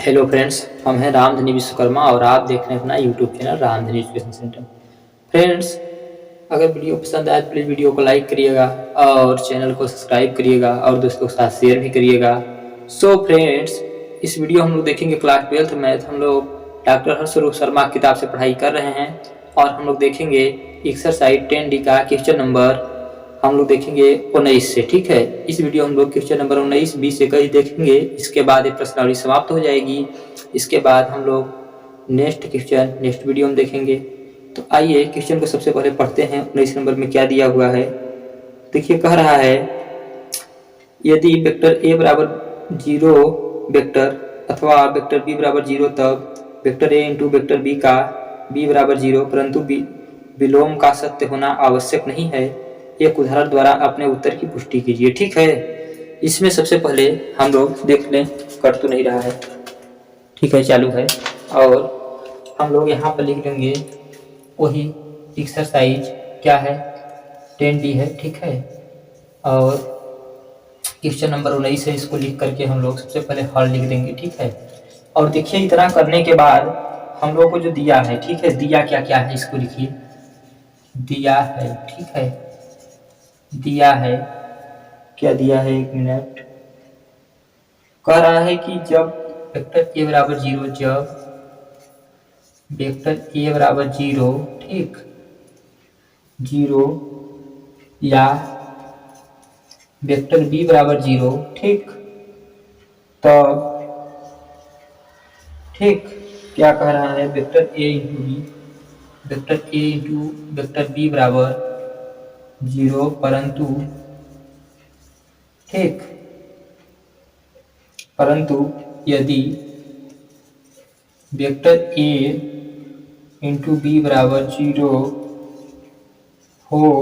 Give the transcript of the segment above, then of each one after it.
Hello friends, हम हैं रामधनी विश्वकर्मा और आप देख रहे हैं अपना YouTube channel Ramdhani education centre. Friends, अगर वीडियो पसंद आए तो प्लीज़ वीडियो को लाइक करिएगा और चैनल को सब्सक्राइब करिएगा और दोस्तों के साथ शेयर भी करिएगा। सो फ्रेंड्स, इस वीडियो हम लोग देखेंगे क्लास 12th मैथ। हम लोग डॉक्टर हर्षरूप शर्मा की किताब से पढ़ाई कर रहे हैं और हम लोग देखेंगे एक्सरसाइज 10D का क्वेश्चन नंबर हम लोग देखेंगे 19 से। ठीक है, इस वीडियो हम लोग क्वेश्चन नंबर 19, 20 से कई देखेंगे। इसके बाद एक प्रश्नावली समाप्त हो जाएगी। इसके बाद हम लोग नेक्स्ट वीडियो में देखेंगे। तो आइए क्वेश्चन को सबसे पहले पढ़ते हैं। 19 नंबर में क्या दिया हुआ है, देखिए। कह रहा है यदि वेक्टर ए बराबर 0 वेक्टर अथवा वेक्टर बी बराबर 0 तब vector A into vector B का बी बराबर 0 परंतु विलोम का सत्य होना आवश्यक नहीं है। एक उदाहरण द्वारा अपने उत्तर की पुष्टि कीजिए। ठीक है, इसमें सबसे पहले हम लोग देख लें, कट तो नहीं रहा है। ठीक है, चालू है। और हम लोग यहाँ पर लिख लेंगे वही एक्सरसाइज क्या है, 10D है। ठीक है, और क्वेश्चन नंबर 19 है। इसको लिख करके हम लोग सबसे पहले हल लिख देंगे। ठीक है, और देखिए इतना करने के बाद हम लोग को जो दिया है, ठीक है, दिया क्या क्या है इसको लिखिए। दिया है, ठीक है, दिया है, क्या दिया है, एक मिनट। कह रहा है कि जब वेक्टर ए बराबर 0, जब वेक्टर ए बराबर 0, ठीक, 0 या वेक्टर बी बराबर 0, ठीक, तब ठीक क्या कह रहा है, vector A into B, vector A into vector B बराबर 0 परंतु, ठीक, परंतु यदि वेक्टर ए इंटू बी बराबर 0 हो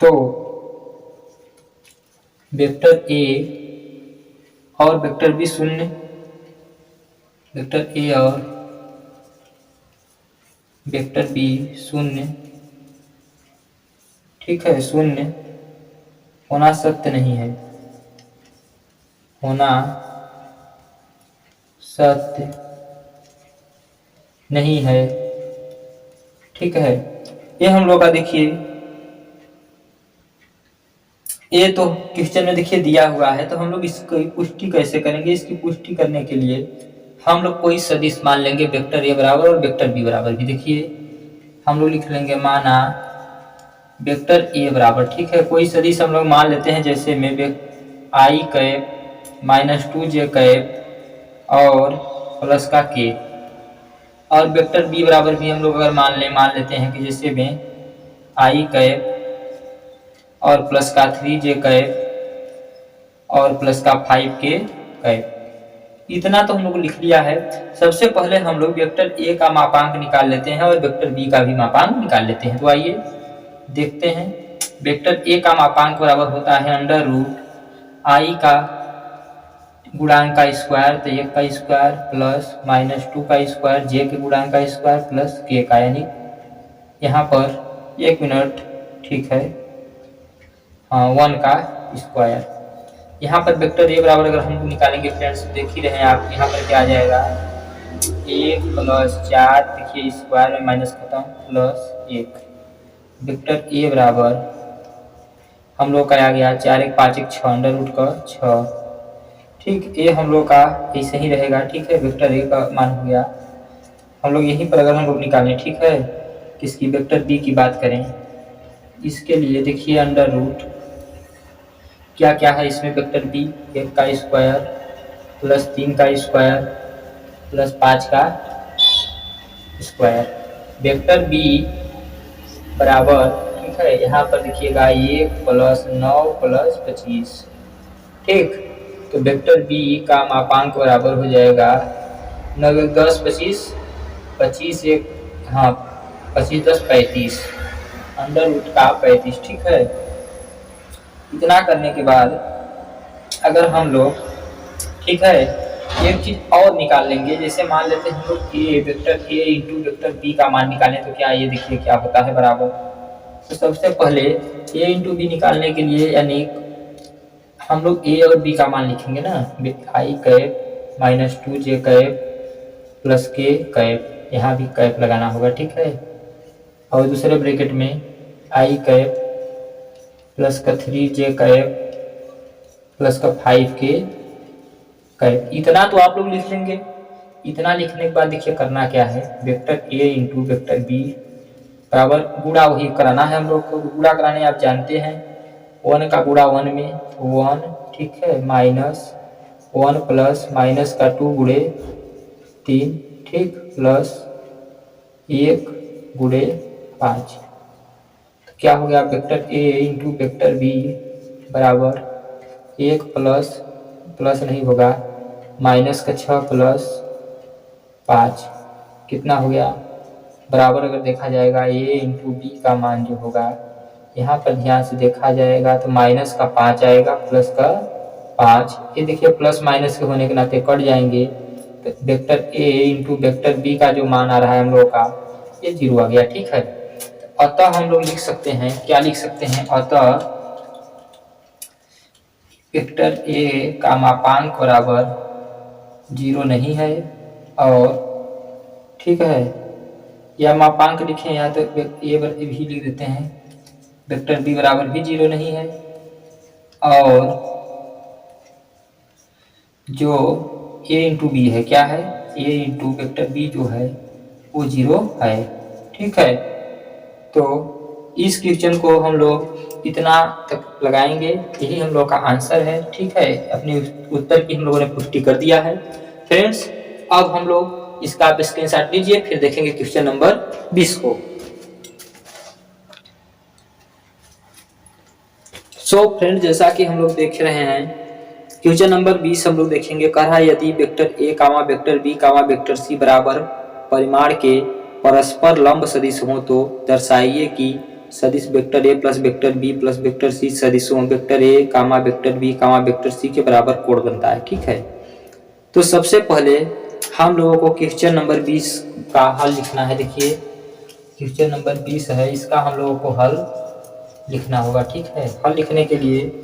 तो वेक्टर ए और वेक्टर बी शून्य, वेक्टर ए और वेक्टर बी शून्य, ठीक है, शून्य होना सत्य नहीं है, होना सत्य नहीं है। ठीक है, ये हम लोग का देखिए, ये तो क्वेश्चन में देखिए दिया हुआ है, तो हम लोग इसकी पुष्टि कैसे करेंगे। इसकी पुष्टि करने के लिए हम लोग कोई सदिश मान लेंगे, वेक्टर ए बराबर और वेक्टर बी बराबर भी। देखिए हम लोग लिख लेंगे, माना वेक्टर ए बराबर, ठीक है, कोई सदिश हम लोग मान लेते हैं, जैसे में आई कैप माइनस 2j कैप और प्लस का के। और वेक्टर बी बराबर भी हम लोग अगर मान लेते हैं कि जैसे में आई कैप और प्लस का 3j कैप और प्लस का 5k कैप। इतना तो हम लोग लिख लिया है। सबसे पहले हम लोग वेक्टर ए का मापांक निकाल लेते हैं और वेक्टर बी का भी मापांक निकाल लेते हैं। तो आइए देखते हैं। वेक्टर ए का मापांक बराबर होता है अंडर रूट आई का गुणांक का स्क्वायर, तो 1 का स्क्वायर प्लस माइनस 2 का स्क्वायर, जे के गुणांक का स्क्वायर प्लस के का, यानी यहाँ पर 1 मिनट, ठीक है, हाँ, 1 का स्क्वायर। यहाँ पर वेक्टर ए बराबर अगर हम निकालेंगे फ्रेंड्स, देख ही रहे हैं आप, यहाँ पर क्या आ जाएगा, 1 प्लस 4, देखिए स्क्वायर में माइनस खत्म, प्लस 1। वेक्टर ए बराबर हम लोग का आ गया 4 1 5 1 6 अंडर रूट का 6। ठीक, ए हम लोग का ऐसे ही रहेगा। ठीक है, वेक्टर ए का मान हो गया। हम लोग यहीं पर अगर हम लोग निकालें, ठीक है, किसकी, वेक्टर बी की बात करें, इसके लिए देखिए अंडर रूट क्या क्या है इसमें, वेक्टर बी 1 का स्क्वायर प्लस 3 का स्क्वायर प्लस 5 का स्क्वायर। वेक्टर बी बराबर, ठीक है, यहाँ पर देखिएगा 1 प्लस 9 प्लस 25। ठीक, तो वेक्टर बी का मापांक बराबर हो जाएगा 9 10 25 25 1, हाँ, 25 10 35 अंडर रूट का 35। ठीक है, इतना करने के बाद अगर हम लोग, ठीक है, एक चीज और निकाल लेंगे, जैसे मान लेते हैं हम लोग A, vector A into vector B का मान निकालें, तो क्या, ये देखिए क्या होता है बराबर। तो सबसे पहले ए इंटू बी निकालने के लिए, यानी हम लोग ए और बी का मान लिखेंगे ना, आई कैप माइनस 2 जे कैप प्लस के कैप, यहाँ भी कैप लगाना होगा, ठीक है। और दूसरे ब्रैकेट में आई कैप प्लस का 3 जे कैप प्लस का 5 के कैप। इतना तो आप लोग लिख लेंगे। इतना लिखने के बाद देखिए करना क्या है, vector A into vector B बराबर गुणा वही कराना है हम लोग को। गुणा कराने आप जानते हैं, 1 का गुणा 1 में 1, ठीक है, माइनस 1 प्लस माइनस का 2 गुणे 3, ठीक, प्लस 1 गुणे 5। तो क्या हो गया, vector A into vector B बराबर 1 प्लस प्लस नहीं होगा माइनस का 6 प्लस 5 कितना हो गया, बराबर अगर देखा जाएगा ए इंटू बी का मान जो होगा, यहाँ पर ध्यान से देखा जाएगा तो माइनस का 5 आएगा प्लस का 5। ये देखिए प्लस माइनस के होने के नाते कट जाएंगे, तो vector A into vector B का जो मान आ रहा है हम लोग का, ये 0 आ गया, ठीक है। अतः हम लोग लिख सकते हैं, क्या लिख सकते हैं, अतः वेक्टर ए का मापांक बराबर 0 नहीं है, और ठीक है, या मापांक लिखें या तो ए भी लिख देते हैं, वेक्टर बी बराबर भी 0 नहीं है, और जो ए इंटू बी है क्या है, ए इंटू वेक्टर बी जो है वो 0 है, ठीक है। तो इस क्वेश्चन को हम लोग इतना तक लगाएंगे, यही हम लोग का आंसर है, ठीक है। अपने उत्तर की हम लोगों ने पुष्टि कर दिया है फ्रेंड्स। अब हम लोग इसका आप स्क्रीनशॉट लीजिए, फिर देखेंगे क्वेश्चन नंबर 20 को। सो फ्रेंड, जैसा कि हम लोग देख रहे हैं, क्वेश्चन नंबर 20 हम लोग देखेंगे। कहा यदि vector A comma vector B comma vector C बराबर परिमाण के परस्पर लंब सदिश हो तो दर्शाइए कि सदिश vector A plus vector B plus vector C सदिशों vector A comma vector B comma vector C के बराबर कोण बनता है, ठीक है। तो सबसे पहले हम लोगों को क्वेश्चन नंबर 20 का हल लिखना है। देखिए क्वेश्चन नंबर 20 है, इसका हम लोगों को हल लिखना होगा, ठीक है। हल लिखने के लिए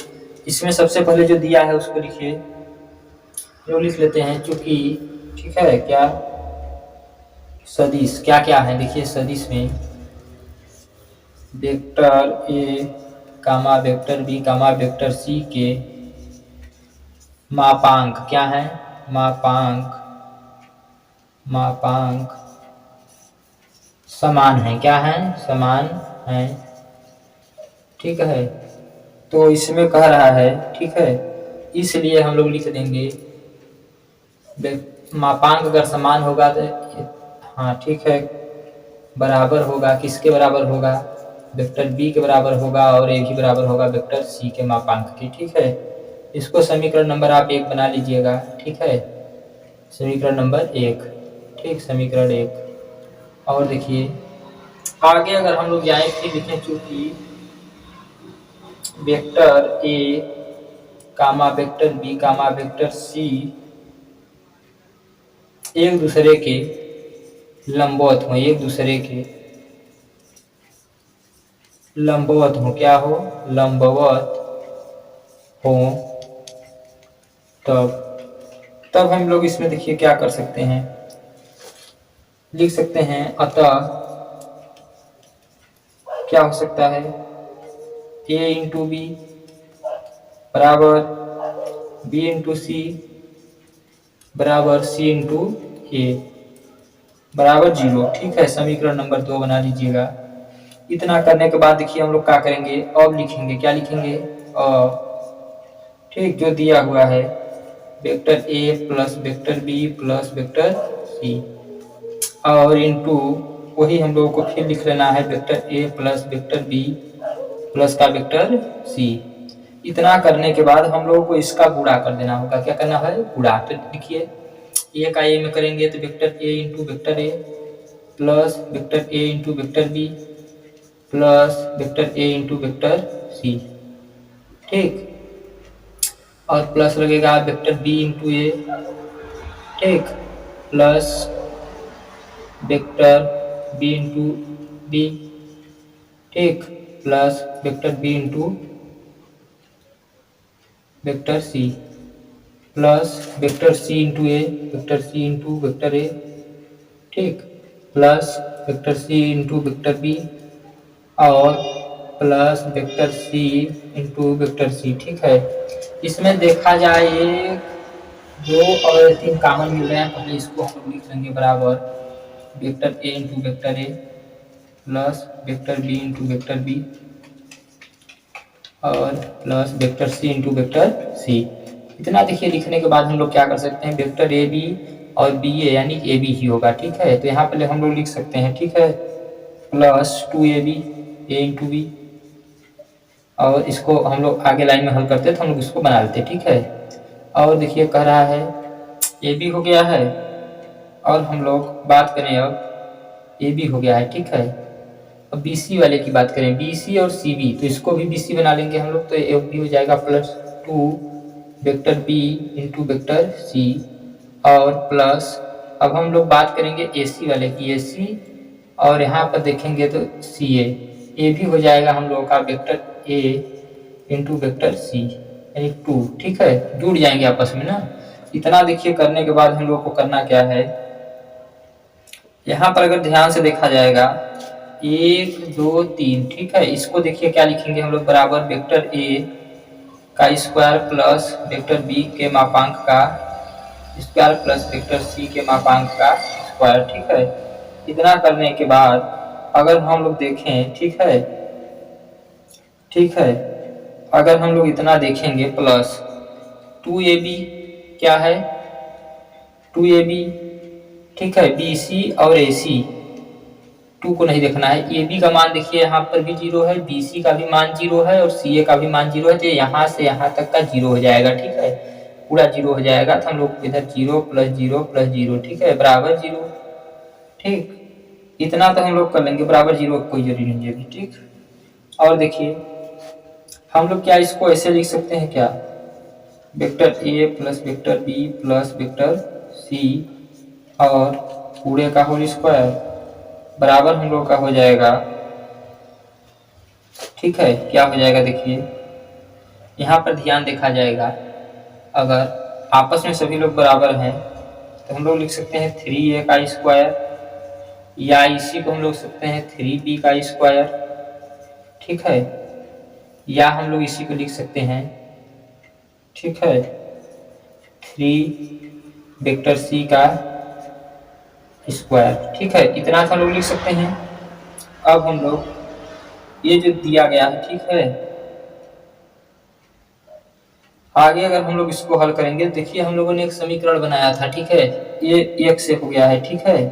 इसमें सबसे पहले जो दिया है उसको लिखिए, जो लिख लेते हैं चूंकि, ठीक है। क्या सदिश क्या क्या है, देखिए सदिश में vector A comma vector B comma vector C के मापांक क्या है, मापांक मापांक समान है, क्या है, समान है, ठीक है। तो इसमें कह रहा है, ठीक है, इसलिए हम लोग लिख देंगे मापांक अगर समान होगा तो, हाँ ठीक है, बराबर होगा, किसके बराबर होगा, वेक्टर बी के बराबर होगा, और ए भी बराबर होगा वेक्टर सी के मापांक की, ठीक है। इसको समीकरण नंबर आप 1 बना लीजिएगा, ठीक है, समीकरण नंबर 1, ठीक, समीकरण 1। और देखिए आगे अगर हम लोग जाए फिर लिखें, चूंकि vector A comma vector B comma vector C एक दूसरे के लंबवत हो, एक दूसरे के लंबवत हो, क्या हो, लंबवत हो, तब हम लोग इसमें देखिए क्या कर सकते हैं, लिख सकते हैं अतः क्या हो सकता है, ए इंटू बी बराबर बी इंटू सी बराबर सी इंटू ए बराबर 0, ठीक है। समीकरण नंबर 2 बना लीजिएगा। इतना करने के बाद देखिए हम लोग क्या करेंगे, अब लिखेंगे, क्या लिखेंगे, अब, ठीक, जो दिया हुआ है vector A plus vector B plus vector C, और इंटू वही हम लोगों को फिर लिख लेना है vector A plus vector B plus का वेक्टर सी। इतना करने के बाद हम लोगों को इसका गुणा कर देना होगा, क्या करना है, गुणा। तो लिखिए ए का ए में करेंगे तो vector A into vector A plus vector A into vector B plus vector A into vector C, ठीक, और प्लस लगेगा वेक्टर बी इंटू ए, ठीक, plus vector B into B, ठीक, plus vector B into vector C plus vector C into A, vector C into vector A, ठीक, plus vector C into vector B और plus vector C into vector C, ठीक है। इसमें देखा जाए ये दो और तीन कॉमन मिल रहे हैं, पहले इसको हम लोग लिख लेंगे बराबर vector A into vector A plus vector B into vector B और plus vector C into vector C. इतना देखिए लिखने के बाद हम लोग क्या कर सकते हैं, वेक्टर ए बी और बी ए यानी ए बी ही होगा, ठीक है। तो यहाँ पहले हम लोग लिख सकते हैं, ठीक है, प्लस 2ab ए इंटू बी और इसको हम लोग आगे लाइन में हल करते तो हम लोग इसको बना लेते, ठीक है। और देखिए कह रहा है ए बी हो गया है और हम लोग बात करें अब ए बी हो गया है, ठीक है। अब बी सी वाले की बात करें, बी सी और सी बी, तो इसको भी बी सी बना लेंगे हम लोग, तो ए बी हो जाएगा plus 2 vector B into vector C और प्लस अब हम लोग बात करेंगे ए सी वाले की, ए सी और यहाँ पर देखेंगे तो सी ए भी हो जाएगा हम लोगों का vector A into vector C यानी 2, ठीक है, जुड़ जाएंगे आपस में ना। इतना देखिए करने के बाद हम लोग को करना क्या है, यहाँ पर अगर ध्यान से देखा जाएगा 1 2 3, ठीक है, इसको देखिए क्या लिखेंगे हम लोग बराबर वेक्टर ए का स्क्वायर प्लस वेक्टर बी के मापांक का स्क्वायर प्लस वेक्टर सी के मापांक का स्क्वायर, ठीक है। इतना करने के बाद अगर हम लोग देखें, ठीक है, ठीक है, अगर हम लोग इतना देखेंगे प्लस 2ab क्या है 2ab, ठीक है, BC और AC 2 को नहीं देखना है, AB का मान देखिए यहाँ पर भी 0 है, BC का भी मान 0 है और CA का भी मान 0 है, तो यहाँ से यहाँ तक का 0 हो जाएगा, ठीक है, पूरा 0 हो जाएगा। तो हम लोग इधर 0 प्लस 0 प्लस 0, ठीक है, बराबर 0, ठीक, इतना तो हम लोग कर लेंगे, बराबर 0 कोई जरूरी नहीं है, ठीक। और देखिए हम लोग क्या इसको ऐसे लिख सकते हैं क्या, vector A plus vector B plus vector C और पूरे का होल स्क्वायर बराबर हम लोग का हो जाएगा, ठीक है, क्या हो जाएगा देखिए यहाँ पर ध्यान देखा जाएगा, अगर आपस में सभी लोग बराबर हैं तो हम लोग लिख सकते हैं 3a का स्क्वायर या इसी को हम लोग सकते हैं 3b का स्क्वायर, ठीक है, या हम लोग इसी को लिख सकते हैं, ठीक है, 3 वेक्टर सी का स्क्वायर, ठीक है, इतना हम लोग लिख सकते हैं। अब हम लोग ये जो दिया गया है, ठीक है, आगे अगर हम लोग इसको हल करेंगे, देखिए हम लोगों ने एक समीकरण बनाया था, ठीक है, ये एक से हो गया है, ठीक है,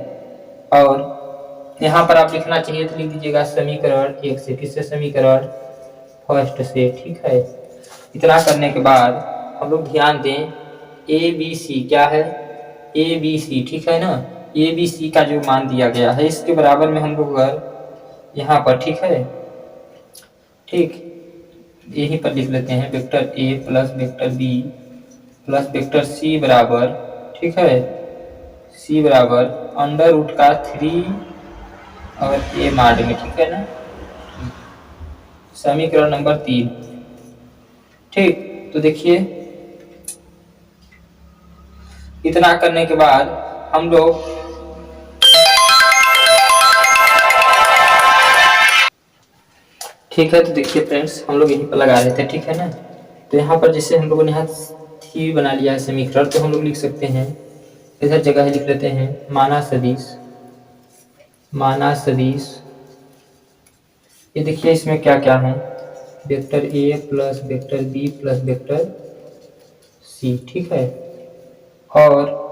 और यहाँ पर आप लिखना चाहिए तो लिख दीजिएगा समीकरण एक से, किससे समीकरण फर्स्ट से, ठीक है। इतना करने के बाद हम लोग ध्यान दें ए बी सी क्या है ए बी सी, ठीक है ना, ए बी सी का जो मान दिया गया है इसके बराबर में हम लोग अगर यहाँ पर, ठीक है, ठीक, यहीं पर लिख लेते हैं vector A plus vector B plus vector C बराबर, ठीक है, सी बराबर अंडर रूट का 3 और ए माड में, ठीक है ना, समीकरण नंबर 3, ठीक। तो देखिए इतना करने के बाद हम लोग ठीक है, तो देखिए फ्रेंड्स हम लोग यहीं पर लगा रहे थे, ठीक है ना। तो यहाँ पर जैसे हम लोगों ने यहाँ थी बना लिया है समीकरण, तो हम लोग लिख सकते हैं इधर जगह लिख लेते हैं माना सदिश, माना सदिश, ये देखिए इसमें क्या क्या है vector A plus vector B plus vector C, ठीक है, और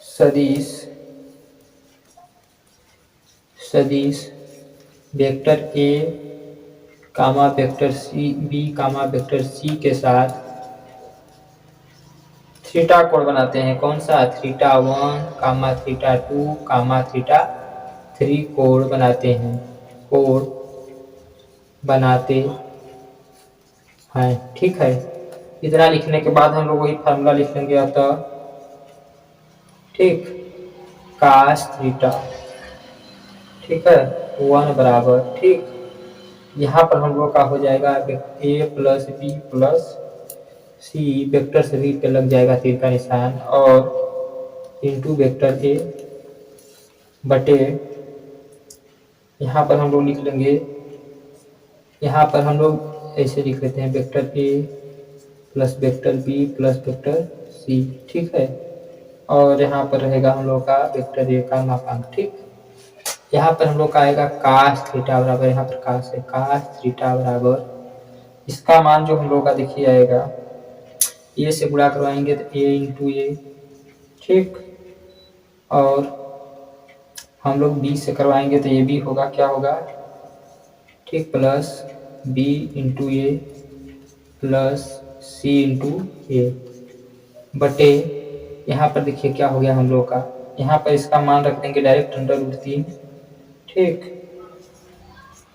सदिश सदिश vector A comma vector C B comma vector C के साथ थीटा कोण बनाते हैं, कौन सा θ1 कामा θ2 कामा θ3 कोण बनाते हैं, कोण बनाते हैं, ठीक है। इतना लिखने के बाद हम लोग वही फार्मूला लिख लेंगे, अतः ठीक कास थीटा, ठीक है, 1 बराबर, ठीक, यहाँ पर हम लोग का हो जाएगा ए प्लस बी प्लस सी, वेक्टर से भी पे लग जाएगा तीर का निशान, और इंटू वेक्टर ए बटे, यहाँ पर हम लोग लिख लेंगे, यहाँ पर हम लोग ऐसे लिख लेते हैं vector A plus vector B plus vector C, ठीक है। और यहाँ पर रहेगा हम लोग का वेक्टर ए का मापांक, ठीक। यहाँ पर हम लोग का आएगा कास थीटा बराबर, यहाँ पर कास है, कास थीटा बराबर, इसका मान जो हम लोग का देखिए आएगा, ए से गुणा करवाएंगे तो ए इंटू ए, ठीक। और हम लोग बी से करवाएंगे तो ये भी होगा, क्या होगा, ठीक, प्लस बी इंटू ए प्लस सी इंटू ए बटे, यहाँ पर देखिए क्या हो गया हम लोग का, यहाँ पर इसका मान रख देंगे डायरेक्ट √3, ठीक,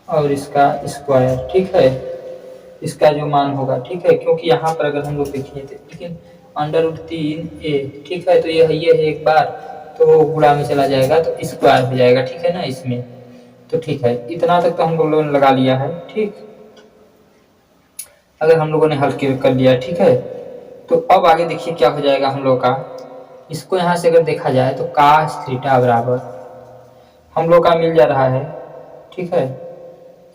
और इसका स्क्वायर, ठीक है, इसका जो मान होगा, ठीक है, क्योंकि यहाँ पर अगर हम लोग देखिए तो लेकिन √3a, ठीक है, तो ये है एक बार तो गुणा में चला जाएगा तो स्क्वायर हो जाएगा, ठीक है ना इसमें, तो ठीक है, इतना तक तो हम लोगों ने लगा लिया है, ठीक। अगर हम लोगों ने हल कर लिया, ठीक है, तो अब आगे देखिए क्या हो जाएगा हम लोग का, इसको यहाँ से अगर देखा जाए तो कास थीटा बराबर हम लोग का मिल जा रहा है, ठीक है,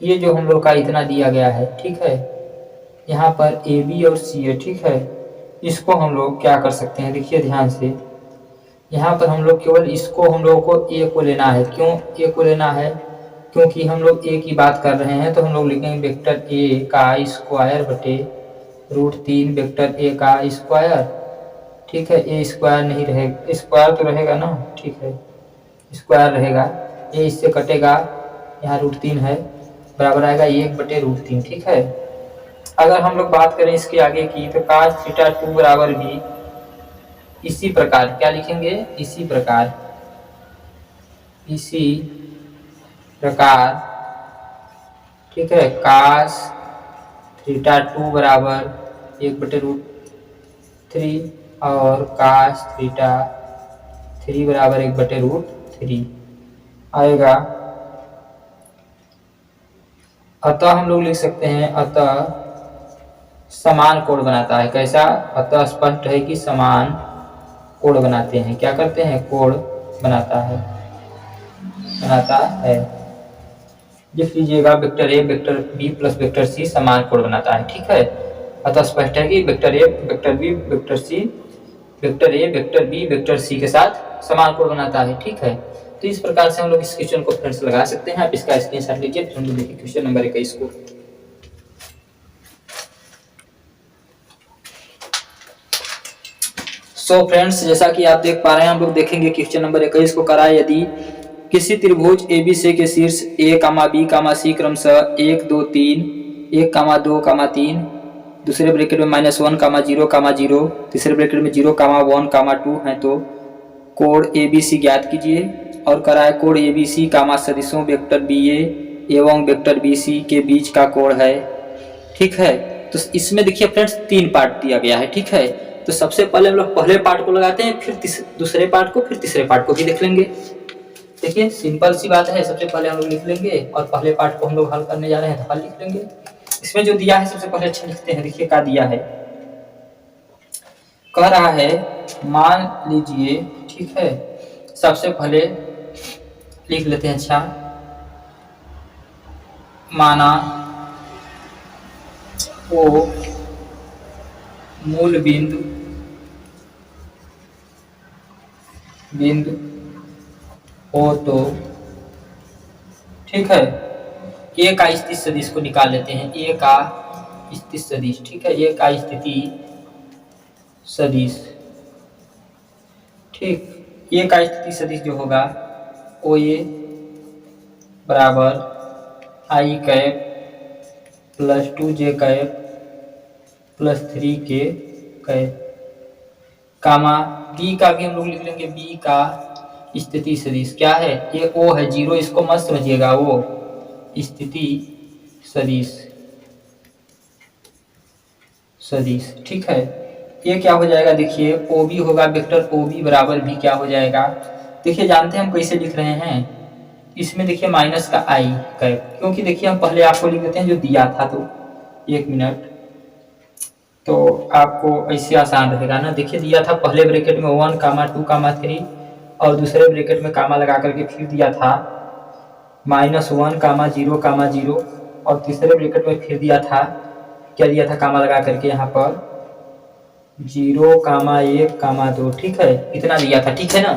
ये जो हम लोग का इतना दिया गया है, ठीक है, यहाँ पर ए बी और सी है, ठीक है, इसको हम लोग क्या कर सकते हैं, देखिए ध्यान से, यहाँ पर हम लोग केवल इसको हम लोग को ए को लेना है, क्यों ए को लेना है, क्योंकि हम लोग ए की बात कर रहे हैं, तो हम लोग लिखेंगे वेक्टर ए का स्क्वायर बटे √3 वेक्टर ए का स्क्वायर, ठीक है, ए स्क्वायर नहीं रहेगा, स्क्वायर तो रहेगा ना, ठीक है, स्क्वायर रहेगा, ए इससे कटेगा, यहाँ √3 है, बराबर आएगा 1/√3, ठीक है। अगर हम लोग बात करें इसके आगे की तो कास थीटा 2 बराबर भी इसी प्रकार क्या लिखेंगे, इसी प्रकार ठीक है, कास थीटा 2 बराबर 1/√3 और कास थीटा 3 बराबर 1/√3 आएगा। अतः हम लोग लिख सकते हैं, अतः समान कोण बनाता है, कैसा, अतः स्पष्ट है कि समान कोण बनाते हैं, क्या करते हैं, कोण बनाता है, लिख लीजिएगा vector A vector B plus vector C समान कोण बनाता है, ठीक है। अतः स्पष्ट है कि vector A vector B vector C, vector A vector B vector C के साथ समान कोण बनाता है, ठीक है। तो इस प्रकार से हम लोग इस क्वेश्चन को फ्रेंड्स लगा सकते हैं। आप इसका स्क्रीनशॉट लीजिए, फिर हम लोग देखिए क्वेश्चन नंबर 21 को। सो फ्रेंड्स, जैसा कि आप देख पा रहे हैं, हम लोग देखेंगे क्वेश्चन नंबर 21 को करा, यदि किसी त्रिभुज एबीसी के शीर्ष ए बी सी क्रमशः 1 2 3 1 2 3, दूसरे ब्रैकेट में -1 0 0, तीसरे ब्रैकेट में 0 1 2 है, तो कोण एबीसी ज्ञात कीजिए, और कराए कोण एबीसी सदिशों वेक्टर बी ए एवं वेक्टर बी सी के बीच का कोण है, ठीक है। तो इसमें देखिए फ्रेंड्स 3 पार्ट दिया गया है, ठीक है। तो सबसे पहले हम लोग पहले पार्ट को लगाते हैं, फिर दूसरे पार्ट को, फिर तीसरे पार्ट को भी देख लेंगे। देखिए सिंपल सी बात है, सबसे पहले हम लोग लिख लेंगे और पहले पार्ट को हम लोग हल करने जा रहे हैं तो हल लिख लेंगे। इसमें जो दिया है सबसे पहले अच्छा लिखते हैं, देखिए क्या दिया है, कह रहा है मान लीजिए, ठीक है, सबसे पहले लिख लेते हैं, अच्छा, माना ओ मूल बिंदु हो तो, ठीक है, ए का स्थिति सदिश को निकाल लेते हैं, ए का स्थिति सदिश, ठीक है, ए का स्थिति सदिश, ठीक, ए का स्थिति सदिश जो होगा ओ ए बराबर i cap plus 2j cap plus 3k cap, comma B का भी हम लोग लिख लेंगे, बी का स्थिति सदिश क्या है, ये ओ है 0, इसको मत समझिएगा, वो स्थिति सदिश, ठीक है। ये क्या हो जाएगा, देखिए ओ बी होगा, वेक्टर ओ बी बराबर भी क्या हो जाएगा, देखिए जानते हैं हम कैसे लिख रहे हैं, इसमें देखिए माइनस का आई कैप, क्योंकि देखिए हम पहले आपको लिख देते हैं जो दिया था, तो 1 मिनट, तो आपको ऐसे आसान रहेगा ना। देखिए दिया था पहले ब्रैकेट में 1 कामा 2 कामा 3 और दूसरे ब्रैकेट में कामा लगा करके फिर दिया था -1 कामा 0 कामा 0 और तीसरे ब्रैकेट में फिर दिया था, क्या दिया था कामा लगा करके यहाँ पर 0 कामा 1 कामा 2, ठीक है, इतना दिया था, ठीक है ना।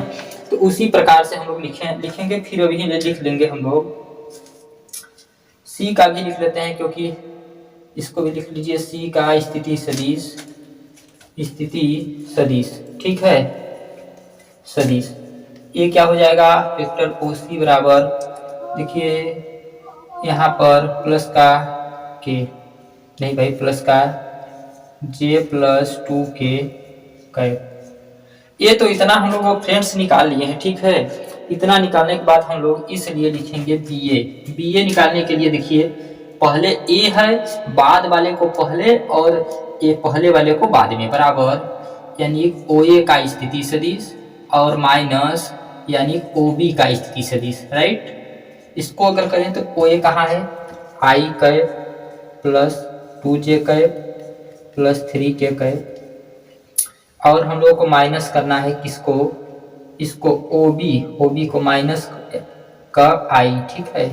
तो उसी प्रकार से हम लोग लिखेंगे। फिर अभी लिख लेंगे हम लोग सी का भी लिख लेते हैं, क्योंकि इसको भी लिख लीजिए, सी का स्थिति सदिश, ठीक है, सदिश। ये क्या हो जाएगा, वेक्टर ओ सी बराबर, देखिए यहाँ पर प्लस का के, नहीं भाई प्लस का j+2k कैप। ये तो इतना हम लोग फ्रेंड्स निकाल लिए हैं, ठीक है। इतना निकालने के बाद हम लोग इसलिए लिखेंगे बी ए निकालने के लिए देखिए पहले ए है, बाद वाले को पहले और ए पहले वाले को बाद में, बराबर, यानी ओ ए का स्थिति सदिश और माइनस यानी ओ बी का स्थिति सदिश, राइट। इसको अगर करें तो ओ ए कहाँ है, I cap plus 2j cap plus 3k cap, और हम लोगों को माइनस करना है किसको, इसको ओ बी को माइनस का आई, ठीक है,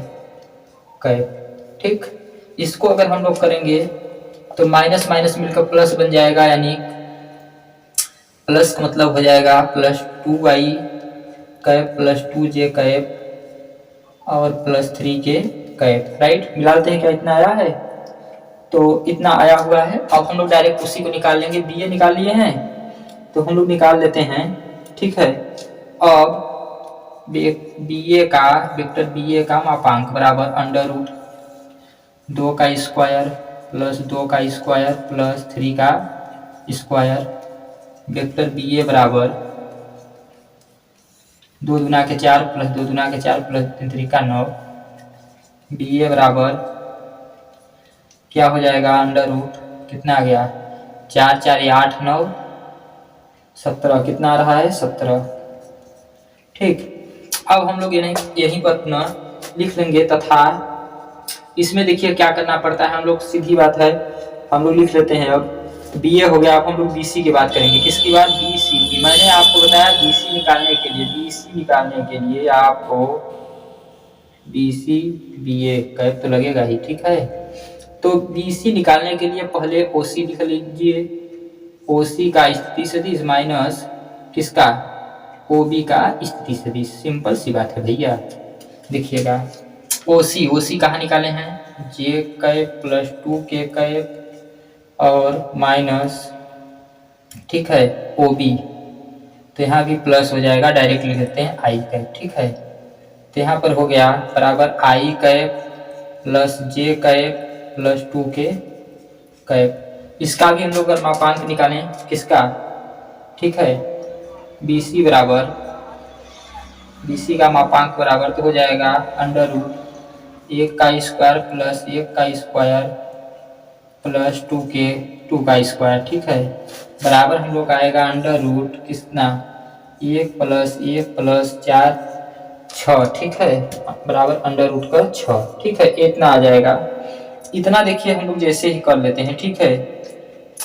कैप, ठीक। इसको अगर हम लोग करेंगे तो माइनस माइनस मिलकर प्लस बन जाएगा, यानी प्लस का मतलब हो जाएगा +2i cap plus 2j cap और प्लस 3k कैप, राइट। मिला लेते हैं, क्या इतना आया है, तो इतना आया हुआ है। अब हम लोग डायरेक्ट उसी को निकाल लेंगे, बी ए निकाल लिए हैं तो हम लोग निकाल लेते हैं, ठीक है। अब बी ए का वेक्टर बी ए का मापांक बराबर √2 का स्क्वायर प्लस 2 का स्क्वायर प्लस 3 का स्क्वायर, वेक्टर बी ए बराबर 2 दूना के 4 प्लस 2 दूना के 4 प्लस 3 का 9, बी ए बराबर क्या हो जाएगा, कितना आ गया, 4 4 8 9 17, कितना आ रहा है 17, ठीक। अब हम लोग यहीं पर अपना लिख लेंगे, तथा इसमें देखिए क्या करना पड़ता है, हम लोग सीधी बात है हम लोग लिख लेते हैं। अब बी ए हो गया, अब हम लोग बी सी की बात करेंगे, किसकी बात, बी सी की। मैंने आपको बताया बी सी निकालने के लिए आपको B C B A cap तो लगेगा ही, ठीक है। तो बी सी निकालने के लिए पहले ओ सी लिख लीजिए, ओ सी का स्थिति सदिश माइनस किसका, ओ बी का स्थिति सदिश, सिंपल सी बात है भैया। देखिएगा ओ सी कहाँ निकाले हैं, j cap plus 2k cap और माइनस, ठीक है, ओ बी, तो यहाँ भी प्लस हो जाएगा, डायरेक्ट लिख देते हैं आई कैप, ठीक है। तो यहाँ पर हो गया बराबर आई cap plus j cap plus 2k cap. इसका भी हम लोग अगर मापांक निकालें किसका, ठीक है, बी सी का मापांक बराबर तो हो जाएगा √1 का स्क्वायर प्लस 1 का स्क्वायर प्लस 2 का स्क्वायर, ठीक है, बराबर हम लोग आएगा कितना, 1 प्लस 1 प्लस 4 6, ठीक है, बराबर √6, ठीक है, इतना आ जाएगा। इतना देखिए हम लोग जैसे ही कर लेते हैं, ठीक है।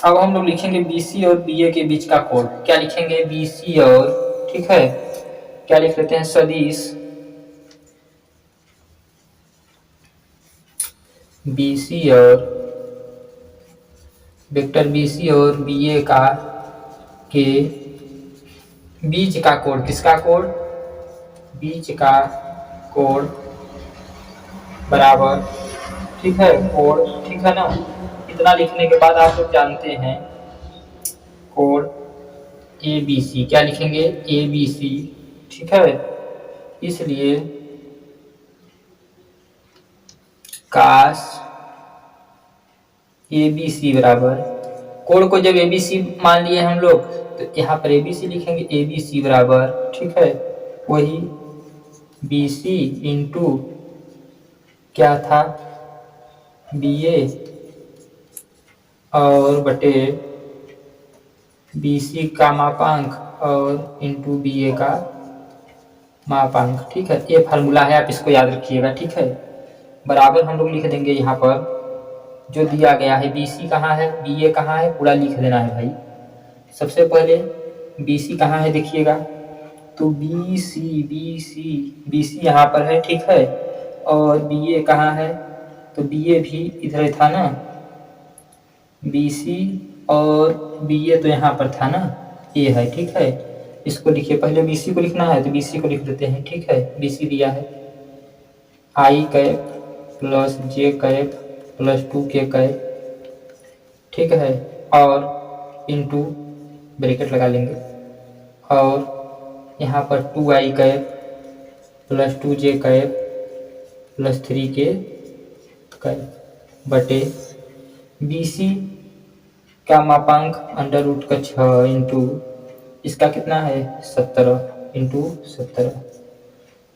अब हम लोग लिखेंगे बी सी और बी ए के बीच का कोण, क्या लिखेंगे, बी सी और, ठीक है, क्या लिख लेते हैं, सदिश बी सी और वेक्टर बी सी और बी ए का के बीच का कोण, किसका कोण, बीच का कोण बराबर, ठीक है, कोण, ठीक है ना। इतना लिखने के बाद आप लोग जानते हैं कोण ए बी सी, क्या लिखेंगे, ए बी सी, ठीक है। इसलिए काश ए बी सी बराबर, कोण को जब ए बी सी मान लिए हम लोग तो यहाँ पर ए बी सी लिखेंगे, ए बी सी बराबर, ठीक है, वही बी सी इंटू क्या था, बी ए और बटे बी सी का मापांक और इंटू बी ए का मापांक, ठीक है। ये फार्मूला है, आप इसको याद रखिएगा, ठीक है। बराबर हम लोग लिख देंगे यहाँ पर जो दिया गया है, बी सी कहाँ है, बी ए कहाँ है, पूरा लिख देना है भाई। सबसे पहले बी सी कहाँ है देखिएगा, तो बी सी यहाँ पर है, ठीक है। और बी ए कहाँ है, तो बी ए भी इधर था ना, बी सी और बी ए तो यहाँ पर था ना, ये है, ठीक है। इसको लिखिए, पहले बी सी को लिखना है तो बी सी को लिख देते हैं, ठीक है। बी सी दिया है I cap plus J cap plus 2 के कैप, ठीक है। और इंटू ब्रैकेट लगा लेंगे, और यहाँ पर 2i cap plus 2j cap plus 3k cap बटे बी सी का मापांक अंडर रूट का 6 इंटू इसका कितना है 17 इंटू 17,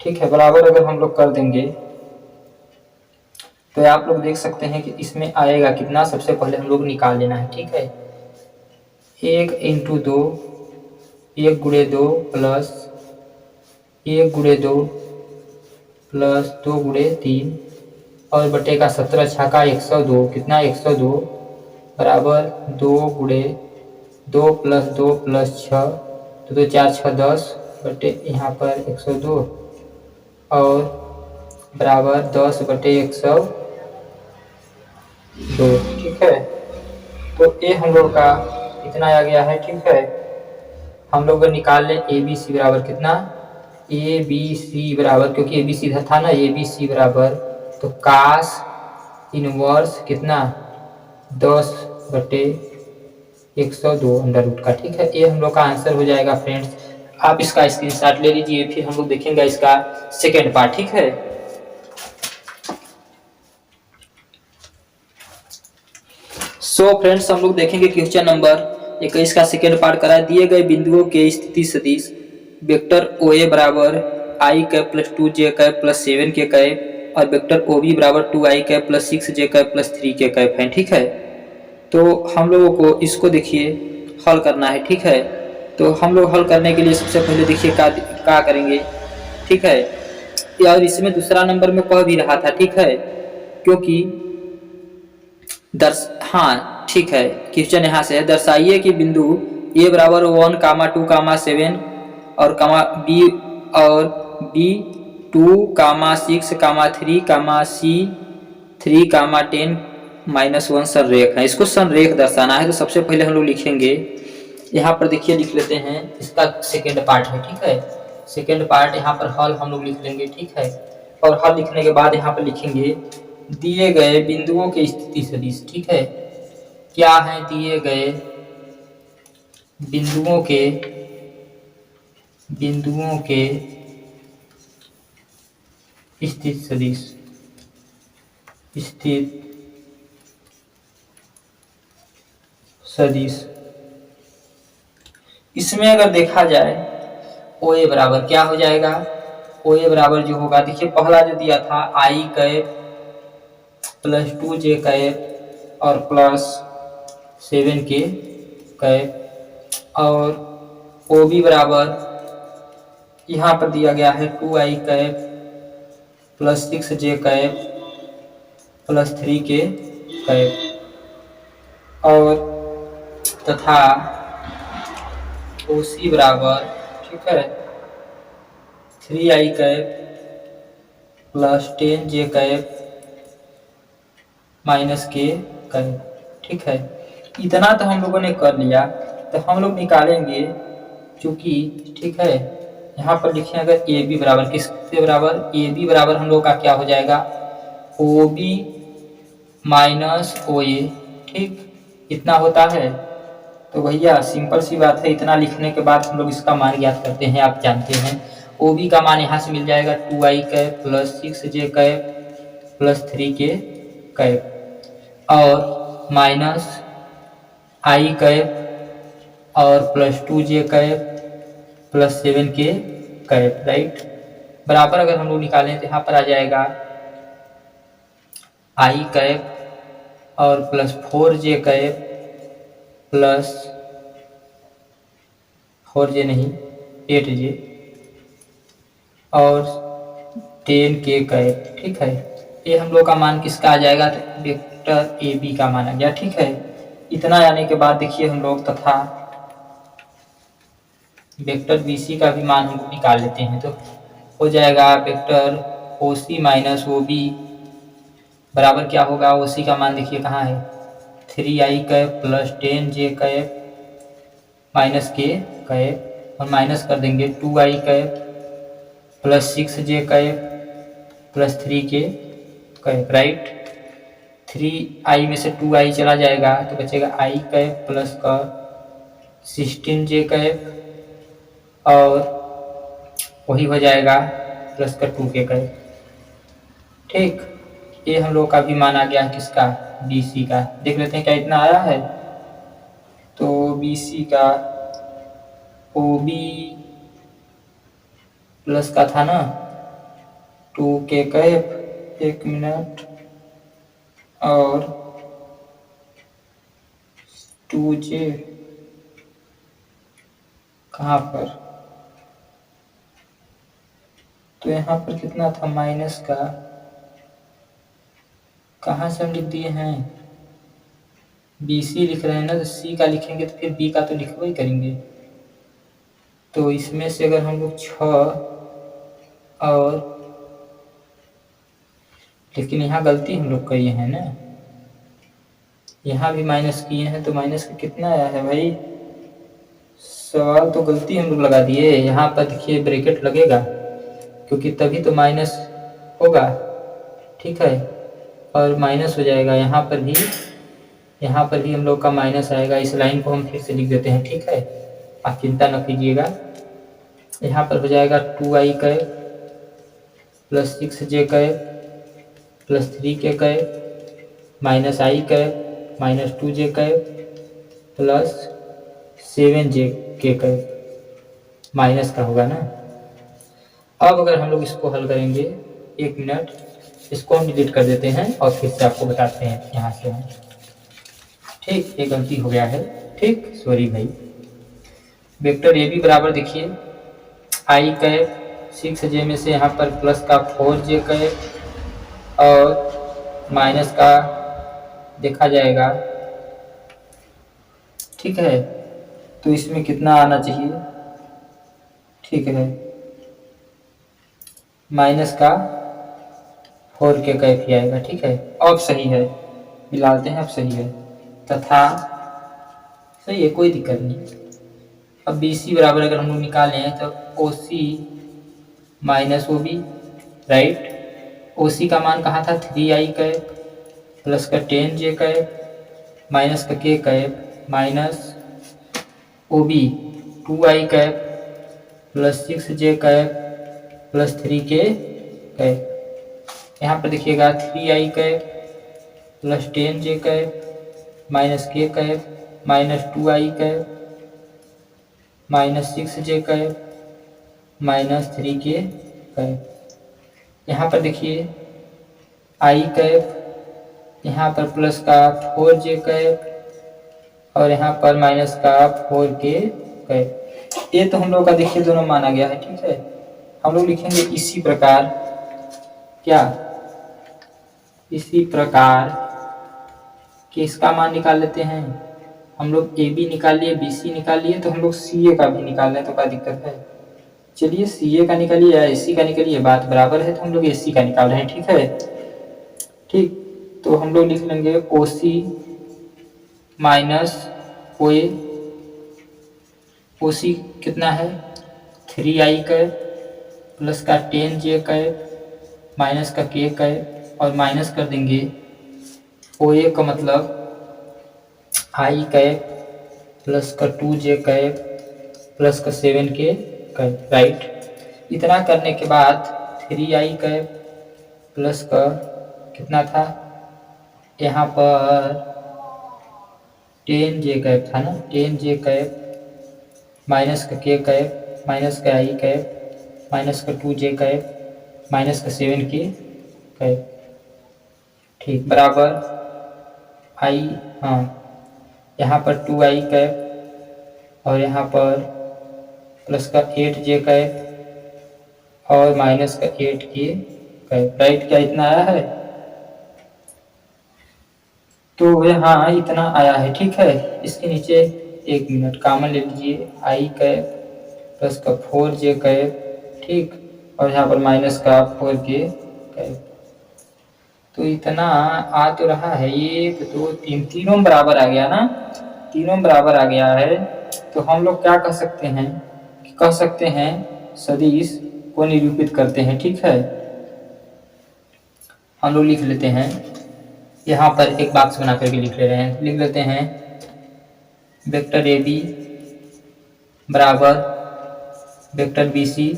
ठीक है। बराबर अगर हम लोग कर देंगे तो आप लोग देख सकते हैं कि इसमें आएगा कितना, सबसे पहले हम लोग निकाल लेना है, ठीक है। 1 इंटू 2, 1 गुणे 2 प्लस 1 गुणे 2 प्लस 2 गुणे 3 और बटेगा 17 छाका 102, कितना 102 बराबर 2 गुणे 2 प्लस 2 प्लस 6, तो 2 4 6 10 बटे यहाँ पर 102 और बराबर 10 बटे 102, ठीक है। तो ये हम लोग का इतना आ गया है, ठीक है। हम लोग निकाल लें ए बी सी बराबर कितना, ए बी सी बराबर, क्योंकि ए बी सी इधर था ना, ए बी सी बराबर तो कास इनवर्स कितना 10 बटे 102 अंडर रूट का, ठीक है। ये हम लोग का आंसर हो जाएगा फ्रेंड्स। आप इसका स्क्रीनशॉट ले लीजिए, फिर हम लोग देखेंगे इसका सेकेंड पार्ट, ठीक है। सो फ्रेंड्स हम लोग देखेंगे क्वेश्चन नंबर 21 का सेकेंड पार्ट करा है। दिए गए बिंदुओं के स्थिति सदिश वेक्टर ओ ए बराबर आई cap plus 2j cap plus 7k cap और वेक्टर ओ बी बराबर 2i cap plus 6j cap plus 3k cap है, ठीक है। तो हम लोगों को इसको देखिए हल करना है, ठीक है। तो हम लोग हल करने के लिए सबसे पहले देखिए क्या करेंगे, ठीक है। और इसमें दूसरा नंबर में कह भी रहा था, ठीक है, क्योंकि हाँ ठीक है, क्वेश्चन यहाँ से है, दर्शाइए कि बिंदु ए बराबर 1 कामा 2 कामा 7 और कामा बी और बी 2 कामा 6 कामा 3 कामा सी 3 कामा 10 -1 संरेख है। इसको संरेख दर्शाना है, तो सबसे पहले हम लोग लिखेंगे यहाँ पर, देखिए लिख लेते हैं, इसका सेकेंड पार्ट है, ठीक है। सेकेंड पार्ट यहाँ पर हल हम लोग लिख लेंगे, ठीक है। और हल लिखने के बाद यहाँ पर लिखेंगे दिए गए बिंदुओं के स्थिति सदिश, ठीक है। क्या है दिए गए बिंदुओं के स्थिति सदिश, स्थित सदिश। इसमें अगर देखा जाए ओ ए बराबर क्या हो जाएगा, ओ ए बराबर जो होगा, देखिए पहला जो दिया था आई कैप प्लस 2j कैप और प्लस 7k कैप और ओ बी बराबर यहाँ पर दिया गया है 2i cap plus 6j cap plus 3k cap और तथा ओ सी बराबर, ठीक है, 3i cap plus 10j cap -k cap, ठीक है। इतना तो हम लोगों ने कर लिया, तो हम लोग निकालेंगे चूंकि, ठीक है, यहाँ पर लिखें अगर ए बी बराबर किसके बराबर, ए बी बराबर हम लोग का क्या हो जाएगा ओ बी माइनस ओ ए, ठीक, इतना होता है। तो भैया सिंपल सी बात है, इतना लिखने के बाद हम लोग इसका मान ज्ञात करते हैं, आप जानते हैं ओ बी का मान यहाँ से मिल जाएगा 2i cap plus 6j cap plus 3k cap और माइनस आई कैप और plus 2j cap plus 7k cap, right. बराबर अगर हम लोग निकालें तो यहाँ पर आ जाएगा आई कैप और plus 4j cap plus 4j नहीं 8j और 10k कैप। ठीक है, ये हम लोग का मान किसका आ जाएगा, तो वेक्टर ए बी का मान आ गया। ठीक है, इतना आने के बाद देखिए हम लोग तथा वेक्टर बी सी का भी मान हम लोग निकाल लेते हैं। तो हो जाएगा vector O C minus O B बराबर क्या होगा, ओ सी का मान देखिए कहाँ है, 3i cap plus 10j cap minus k cap और माइनस कर देंगे 2i cap plus 6j cap plus 3k cap. Right, 3i में से 2i चला जाएगा तो बचेगा i कैप प्लस का 16j कैप और वही हो जाएगा प्लस का 2k कैप। ठीक, ये हम लोग का भी मान आ गया किसका, बी सी का। देख लेते हैं क्या इतना आया है। तो बी सी का ओ बी प्लस का था ना 2k कैप, 1 मिनट, और 2j कहाँ पर, तो यहाँ पर कितना था माइनस का, कहाँ से हम लिख दिए हैं, बी सी लिख रहे हैं ना, तो सी का लिखेंगे तो फिर बी का तो लिखवा ही करेंगे। तो इसमें से अगर हम लोग 6 और, लेकिन यहाँ गलती हम लोग किए हैं ना, यहाँ भी माइनस किए हैं तो माइनस का कितना आया है भाई, सवाल तो गलती हम लोग लगा दिए। यहाँ पर देखिए ब्रैकेट लगेगा क्योंकि तभी तो माइनस होगा। ठीक है, और माइनस हो जाएगा यहाँ पर भी, यहाँ पर भी हम लोग का माइनस आएगा। इस लाइन को हम फिर से लिख देते हैं। ठीक है, आप चिंता न कीजिएगा। यहाँ पर हो जाएगा 2i cap plus 6j cap plus 3k cap minus i cap minus 2j cap plus 7j cap minus का होगा ना। अब अगर हम लोग इसको हल करेंगे, 1 मिनट, इसको हम डिलीट कर देते हैं और फिर से आपको बताते हैं यहाँ से हम। ठीक, ये गलती हो गया है। ठीक, सॉरी भाई। वेक्टर ए बी बराबर देखिए i कैप 6j में से यहाँ पर प्लस का 4j कैप और माइनस का देखा जाएगा। ठीक है, तो इसमें कितना आना चाहिए, ठीक है, माइनस का 4k कैप ही आएगा। ठीक है, अब सही है, मिलाते हैं, अब सही है, तथा सही है, कोई दिक्कत नहीं। अब बी सी बराबर अगर हम लोग निकालें तो O C minus O B. Right, O C का मान कहाँ था, 3i कैप प्लस का 10j कैप माइनस का k cap minus O B 2i cap plus 6j cap plus 3k cap. यहाँ पर देखिएगा 3i cap plus 10j cap minus k cap minus 2i cap minus 6j cap minus 3k cap. यहाँ पर देखिए i cap, यहाँ पर plus का 4j cap और यहाँ पर माइनस का 4k कैप। ये तो हम लोग का देखिए दोनों माना गया है। ठीक है, हम लोग लिखेंगे इसी प्रकार, क्या, इसी प्रकार कि इसका मान निकाल लेते हैं हम लोग। ए बी निकाल लिए, बी सी निकाल लिए, तो हम लोग सी ए का भी निकाल लें तो क्या दिक्कत है। चलिए सी ए का निकालिए या ए सी का निकालिए, बात बराबर है, तो हम लोग ए सी का निकाल रहे हैं। ठीक है, ठीक, तो हम लोग लिख लेंगे ओ सी माइनस ओ ए। ओ सी कितना है, 3i कैप प्लस का 10j कैप माइनस का k कैप और माइनस कर देंगे ओ ए का मतलब i कैप प्लस का 2j कैप प्लस का 7k कैप। राइट, इतना करने के बाद 3i कैप प्लस का कितना था, यहाँ पर 10j कैप था ना, 10j कैप माइनस का k कैप माइनस का i कैप माइनस का 2j कैप माइनस का 7k कैप। ठीक, बराबर i, हाँ, यहाँ पर 2i कैप और यहाँ पर प्लस का 8j कैप और माइनस का 8 के कैप, राइट। क्या इतना आया है? तो यहाँ इतना आया है, ठीक है। इसके नीचे 1 मिनट कॉमन ले लीजिए, आई कैप प्लस का 4 जे कैप, ठीक, और यहाँ पर माइनस का 4 के कैप। तो इतना आ तो रहा है, 1 2 3, तीनों बराबर आ गया ना, तीनों बराबर आ गया है। तो हम लोग क्या कह सकते हैं, कह सकते हैं सदिश को निरूपित करते हैं, ठीक है। हम लोग लिख लेते हैं, यहाँ पर एक बॉक्स बना करके लिख ले रहे हैं, लिख लेते हैं वेक्टर ए बी बराबर वेक्टर बी सी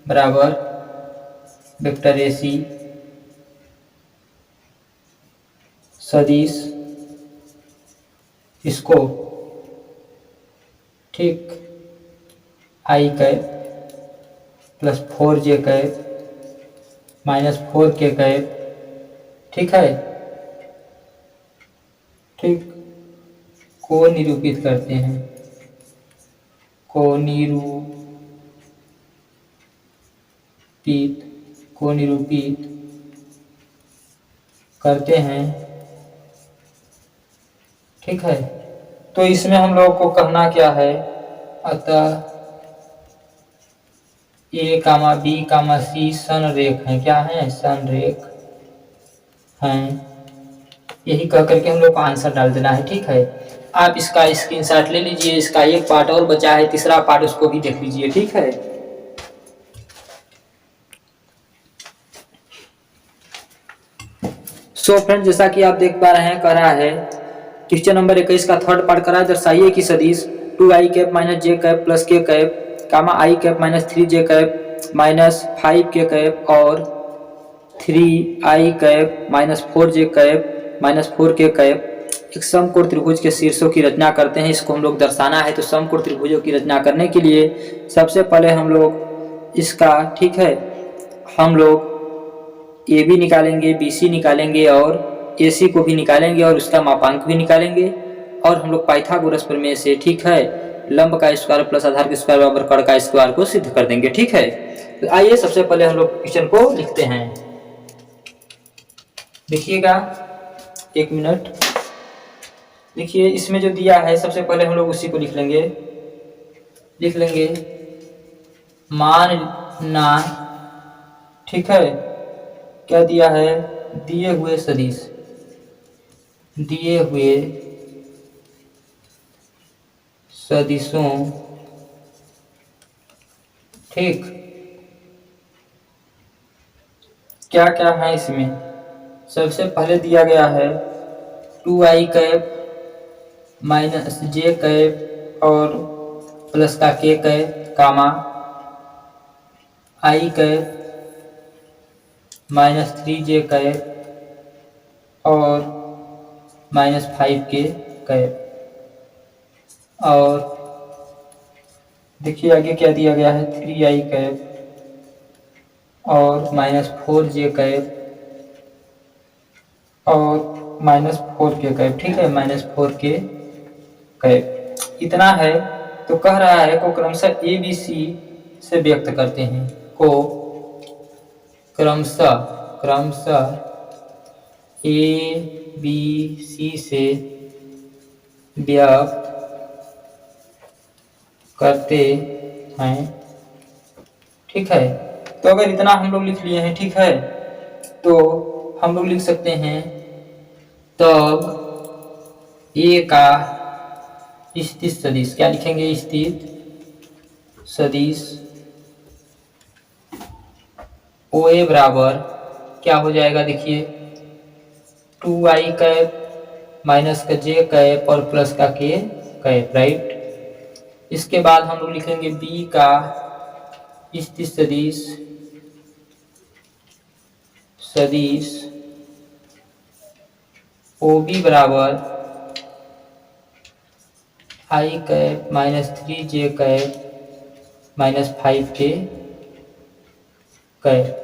बराबर वेक्टर ए सी सदिश इसको, ठीक, आई कैप प्लस 4 जे कैप माइनस 4 के कैप, ठीक है, ठीक, को निरूपित करते हैं, को निरूपित करते हैं, ठीक है। तो इसमें हम लोग को कहना क्या है, अतः ए कामा बी कामा सी संरेख हैं, क्या है, संरेख हैं। यही कह करके हम लोग को आंसर डाल देना है, ठीक है। आप इसका स्क्रीनशॉट ले लीजिए, इसका एक पार्ट और बचा है, तीसरा पार्ट, उसको भी देख लीजिए, ठीक है। सो फ्रेंड, जैसा कि आप देख पा रहे हैं, कह रहा है क्वेश्चन नंबर 21 का थर्ड पार्ट करा है, दर्शाइए कि सदिश 2i कैप माइनस जे कैप प्लस के कैप कामा आई कैप माइनस 3 जे कैप माइनस 5 के कैप और 3i कैप माइनस 4 जे कैप माइनस 4 के कैप एक समकोण त्रिभुज के शीर्षों की रचना करते हैं। इसको हम लोग दर्शाना है। तो समकोण त्रिभुजों की रचना करने के लिए सबसे पहले हम लोग इसका, ठीक है, हम लोग ए बी निकालेंगे, बी सी निकालेंगे और ए सी को भी निकालेंगे और उसका मापांक भी निकालेंगे। और हम लोग पाइथागोरस प्रमेय से, ठीक है, लंब का स्क्वायर प्लस आधार के स्क्वायर बराबर कर्ण का स्क्वायर को सिद्ध कर देंगे, ठीक है। तो आइए सबसे पहले हम लोग क्वेश्चन को लिखते हैं। देखिएगा, 1 मिनट, देखिए इसमें जो दिया है सबसे पहले हम लोग उसी को लिख लेंगे, मानना, ठीक है, क्या दिया है, दिए हुए सदिशों, ठीक, क्या क्या है इसमें। सबसे पहले दिया गया है 2i कैप माइनस जे कैप और प्लस का के कैप कामा आई कैप माइनस 3 जे कैप और माइनस 5 के कैप। और देखिए आगे क्या दिया गया है, 3i कैप और माइनस 4 जे कैप और माइनस 4 के कैप, ठीक है, माइनस 4 के कैप। इतना है। तो कह रहा है को क्रमशः ए बी सी से व्यक्त करते हैं, को क्रमशः ए बी सी से व्यक्त करते हैं, ठीक है। तो अगर इतना हम लोग लिख लिए हैं, ठीक है, तो हम लोग लिख सकते हैं तब ए का स्थित सदिश, क्या लिखेंगे, स्थित सदिश ओ ए बराबर क्या हो जाएगा, देखिए 2i कैप माइनस का जे कैप और प्लस का के कैप, राइट। इसके बाद हम लोग लिखेंगे बी का स्थित सदिश ओ बी बराबर आई कैप माइनस 3 जे कैप माइनस 5 के कैप।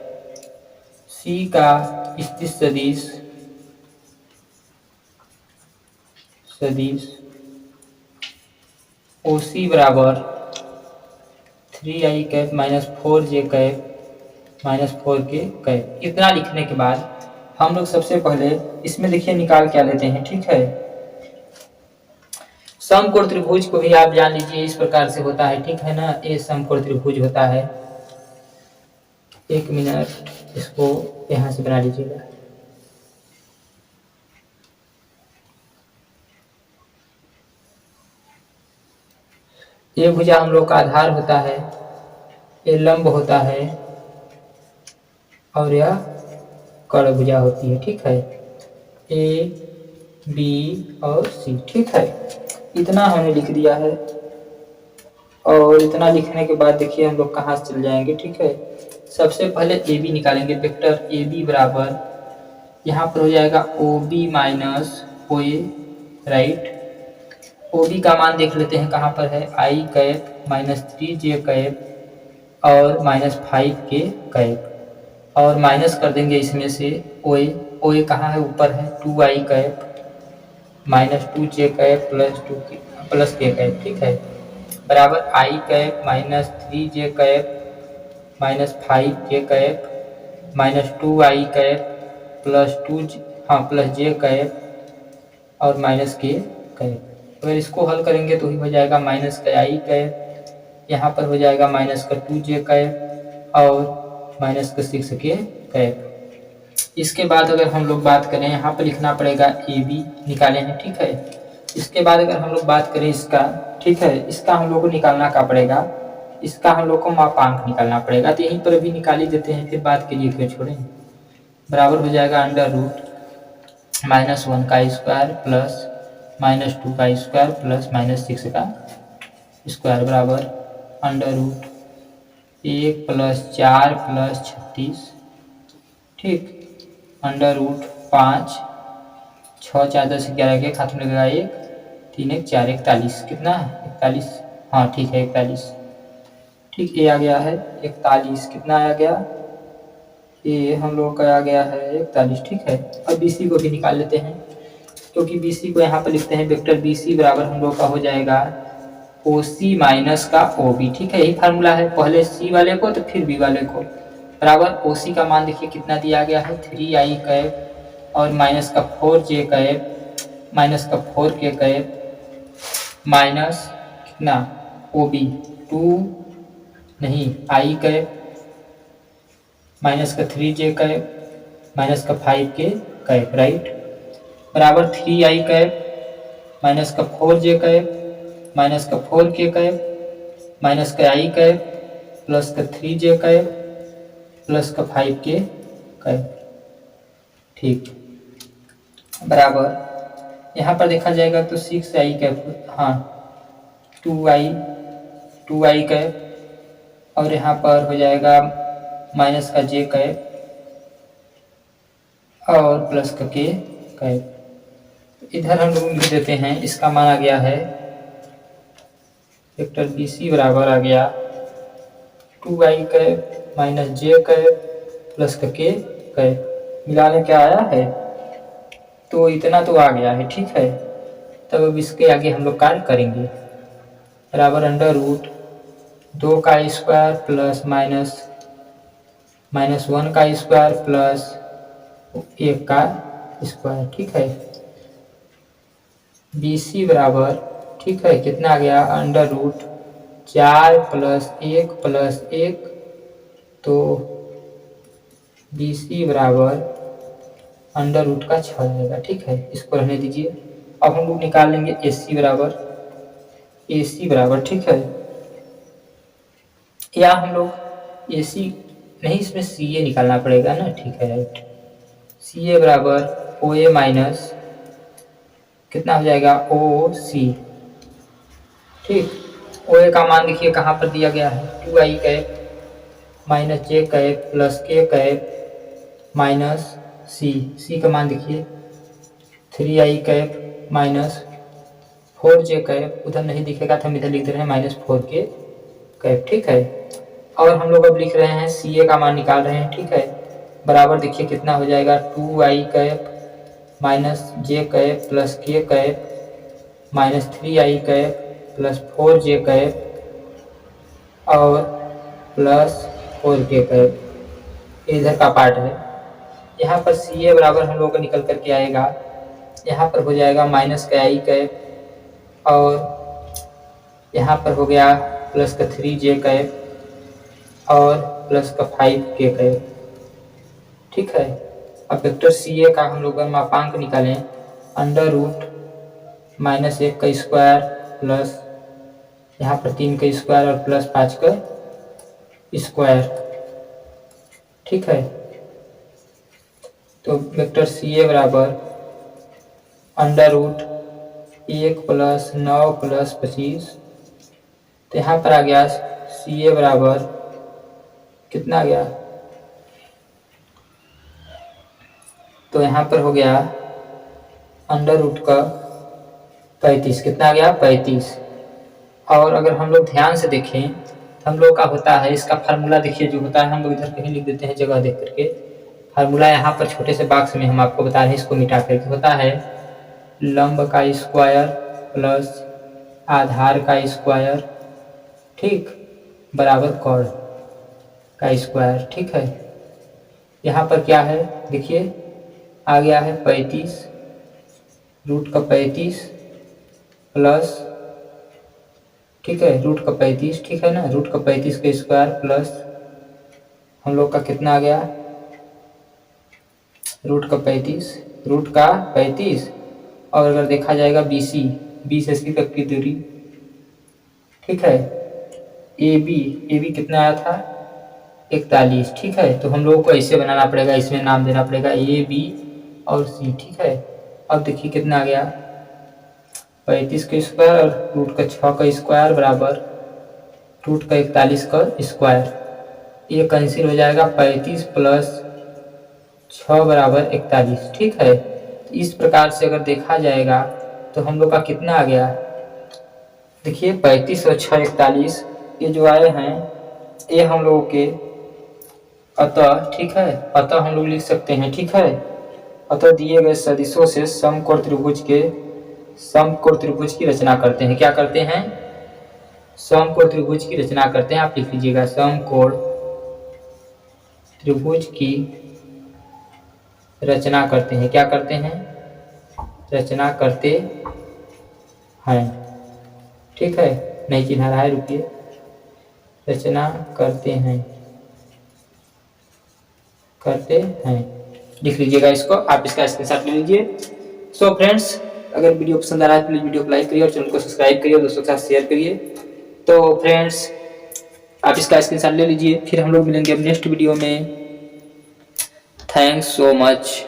सी का स्थित सदिश ओ सी बराबर 3i कैप माइनस 4 जे कैप माइनस 4 के कैप। इतना लिखने के बाद हम लोग सबसे पहले इसमें देखिए निकाल क्या लेते हैं, ठीक है। समकोण त्रिभुज को भी आप जान लीजिए इस प्रकार से होता है, ठीक है ना। ये समकोण त्रिभुज होता है। 1 मिनट इसको यहाँ से बना लीजिएगा। ये भुजा हम लोग का आधार होता है, ये लंब होता है और यह कर्ण भुजा होती है, ठीक है। ए बी और सी, ठीक है। इतना हमने लिख दिया है। और इतना लिखने के बाद देखिए हम लोग कहाँ से चल जाएंगे, ठीक है। सबसे पहले ए बी निकालेंगे। वेक्टर ए बी बराबर यहाँ पर हो जाएगा ओ बी माइनस ओ ए, राइट। ओ बी का मान देख लेते हैं कहाँ पर है, I cap minus 3 J cap और माइनस 5 के कैप, और माइनस कर देंगे इसमें से ओ ए। ओ ए कहाँ है, ऊपर है, 2 आई कैप माइनस 2 जे कैप प्लस के कैप, ठीक है, बराबर आई कैप माइनस 3 जे कैप माइनस 5 के कैप माइनस 2 आई कैप प्लस प्लस जे कैप और माइनस के कैप। अगर इसको हल करेंगे तो ही हो जाएगा माइनस का आई कैप, यहाँ पर हो जाएगा माइनस का 2 जे कैप और माइनस का 6 के कैप। इसके बाद अगर हम लोग बात करें, यहाँ पर लिखना पड़ेगा ए बी निकाले हैं, ठीक है। इसके बाद अगर हम लोग बात करें इसका, ठीक है, इसका हम लोग को निकालना क्या पड़ेगा, इसका हम लोग को मापांक निकालना पड़ेगा। तो यहीं पर भी निकाल ही देते हैं, फिर बात के लिए क्यों छोड़ें। बराबर हो जाएगा अंडर रूट -1 का स्क्वायर प्लस -2 का स्क्वायर प्लस -6 का स्क्वायर बराबर अंडर रूट 1 + 4 + 36, ठीक, अंडर रूट 5, 6 4 10 11 के खाते में लगेगा 1 3 1 4 41, कितना है 41, हाँ ठीक है 41, ठीक। ये आ गया है 41, कितना आ गया, ये हम लोग का आ गया है 41, ठीक है। अब बी सी को भी निकाल लेते हैं, क्योंकि बी सी को यहाँ पर लिखते हैं वेक्टर बी सी बराबर हम लोग का हो जाएगा ओ सी माइनस का ओ बी, ठीक है। यही फार्मूला है, पहले सी वाले को तो फिर बी वाले को, बराबर ओ सी का मान देखिए कितना दिया गया है 3 आई कैप और माइनस का 4 जे कैप माइनस का 4 के कैप माइनस कितना ओ बी 2 नहीं आई कैप माइनस का 3 जे कैप माइनस का 5 के कैप, राइट, बराबर 3 आई कैप माइनस का 4 जे कैप माइनस का 4 के कैप माइनस का आई कैप प्लस का 3 जे कैप प्लस का 5 के कैप, ठीक, बराबर यहाँ पर देखा जाएगा तो 6 आई कैप, हाँ 2 आई कैप और यहाँ पर हो जाएगा माइनस का जे कैप और प्लस का के कैप। इधर हम लोग लिख देते हैं, इसका मान आ गया है वेक्टर बी सी बराबर आ गया 2 आई कैप माइनस जे कैप प्लस का के कैप, मिलाने क्या आया है, तो इतना तो आ गया है, ठीक है। तब अब इसके आगे हम लोग कार्य करेंगे, बराबर अंडर रूट 2 का स्क्वायर प्लस -1 का स्क्वायर प्लस 1 का स्क्वायर, ठीक है। बी सी बराबर, ठीक है, कितना आ गया अंडर रूट 4 + 1 + 1, तो बी सी बराबर अंडर रूट का 6 आएगा, ठीक है, इसको रहने दीजिए। अब हम लोग निकाल लेंगे ए सी बराबर, ठीक है, या हम लोग ए सी नहीं, इसमें सी ए निकालना पड़ेगा ना, ठीक है, राइट। सी ए बराबर ओ ए माइनस कितना हो जाएगा ओ सी, ठीक। ओ ए का मान देखिए कहाँ पर दिया गया है 2 आई कैप माइनस जे कैप प्लस के कैप माइनस सी का मान देखिए 3 आई कैप माइनस 4 जे कैप, उधर नहीं दिखेगा तो हम इधर लिख दे रहे हैं -4 के कैप, ठीक है। और हम लोग अब लिख रहे हैं सी ए का मान निकाल रहे हैं, ठीक है, बराबर देखिए कितना हो जाएगा 2 आई कैप माइनस जे कैप प्लस के कैप माइनस 3 आई कैप प्लस 4 जे कैप और प्लस 4 के कैप, ये इधर का पार्ट है। यहाँ पर सी ए बराबर हम लोगों को निकल करके आएगा, यहाँ पर हो जाएगा माइनस का आई कैप और यहाँ पर हो गया प्लस का 3j कैप और प्लस का 5k कैप। ठीक है, अब वेक्टर सी ए का हम लोग मापांक निकालें, अंडर रूट -1 का स्क्वायर प्लस यहाँ पर 3 का स्क्वायर और प्लस 5 का स्क्वायर। ठीक है, तो वेक्टर सी ए बराबर अंडर रूट 1 प्लस 9 प्लस 25, तो यहाँ पर आ गया सी ए बराबर कितना आ गया, तो यहाँ पर हो गया अंडर रूट का 35, कितना आ गया 35। और अगर हम लोग ध्यान से देखें तो हम लोग का होता है, इसका फार्मूला देखिए जो होता है, हम लोग इधर कहीं लिख देते हैं जगह देख करके। फार्मूला यहाँ पर छोटे से बॉक्स में हम आपको बता रहे हैं, इसको मिटा करके होता है लंब का स्क्वायर प्लस आधार का स्क्वायर, ठीक, बराबर कॉर्ड का स्क्वायर। ठीक है, यहाँ पर क्या है देखिए, आ गया है 35 रूट का 35 प्लस, ठीक है, रूट का 35, ठीक है ना, रूट का 35 का स्क्वायर प्लस हम लोग का कितना आ गया, रूट का 35 और अगर देखा जाएगा BC 20 एसपी तक की दूरी। ठीक है, AB कितना आया था 41। ठीक है, तो हम लोगों को ऐसे बनाना पड़ेगा, इसमें नाम देना पड़ेगा AB और C। ठीक है, अब देखिए कितना आ गया 35 का स्क्वायर और रूट का 6 का स्क्वायर बराबर रूट का 41 का स्क्वायर, ये कैंसिल हो जाएगा, 35 प्लस 6 बराबर 41। ठीक है, तो इस प्रकार से अगर देखा जाएगा तो हम लोग का कितना आ गया, देखिए 35 और 6 41, ये जो आए हैं ये हम लोगों के अतः, ठीक है, अतः हम लोग लिख सकते हैं। ठीक है, अतः दिए गए सदिशों से समकोण त्रिभुज की रचना करते हैं। क्या करते हैं, समकोण त्रिभुज की रचना करते हैं। आप लिख लीजिएगा समकोण त्रिभुज की रचना करते हैं। क्या करते हैं, रचना करते हैं। ठीक है, नहीं चिन्ह रहा है, रुकिए, रचना करते हैं लिख लीजिएगा इसको, आप इसका स्क्रीनशॉट ले लीजिए। सो फ्रेंड्स, अगर वीडियो पसंद आ रहा है प्लीज वीडियो को लाइक करिए और चैनल को सब्सक्राइब करिए और दोस्तों के साथ शेयर करिए। तो फ्रेंड्स, आप इसका स्क्रीनशॉट ले लीजिए, फिर हम लोग मिलेंगे अब नेक्स्ट वीडियो में। Thanks so much.